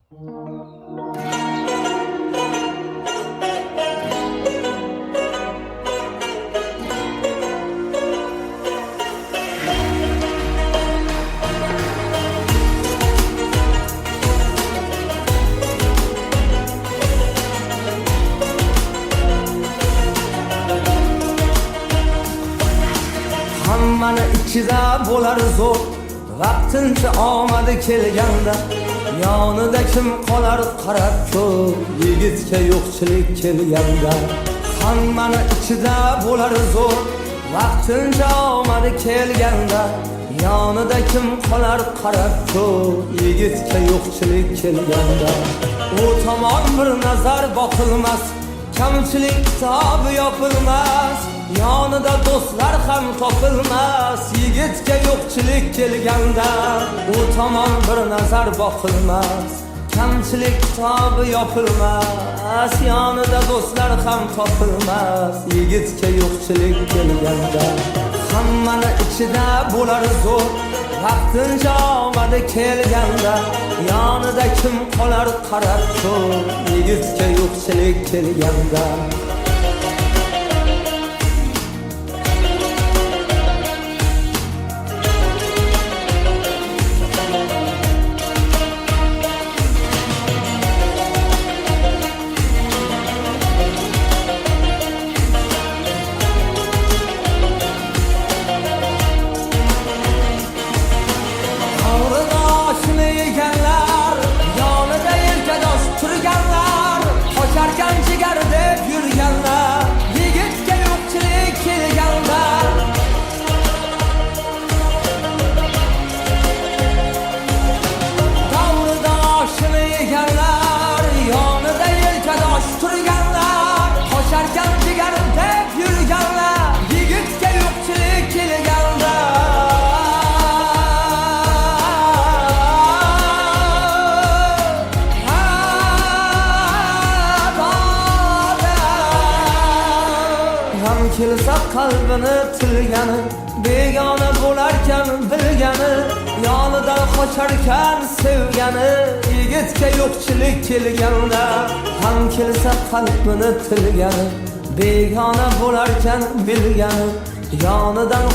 Hammani ichida bo'lar zo'r, vaqtincha omadi kelganda, yonida kim qolar qarab ko'p, yigitga yo'qchilik kelganda. Hammani ichida bo'lar zo'r, vaqtincha omadi kelganda, yonida kim qolar qarab ko'p, yigitga yo'qchilik kelganda. U tomon bir nazar boqilmas, kamchilik tobi yopilmas, yonida do'stlar ham topilmas, yigitga yo'qchilik kelganda. U tomon bir nazar boqilmas, kamchilik tobi yopilmas, yonida do'stlar ham topilmas, yigitga yo'qchilik kelganda. Hammani ichida bo'lar zo'r, vaqtincha omadi kelganda, yonida kim qolar qarab ko'p, yigitga yo'qchilik kelganda. Jigar deb yurganlar, yigitga yo'qchilik kelganda. Davrida oshini yeganlar, yonida yelkadosh turganlar, qocharkan jigar deb yurganlar, yigitga yo'qchilik kelganda. Ham kelsa qalbini tilgani, begona bo'larkan bilgani, yonidan qocharkan sevgani, yigitga yo'qchilik kelganda. Ham kelsa qalbini tilgani, begona bo'larkan bilgani, yonidan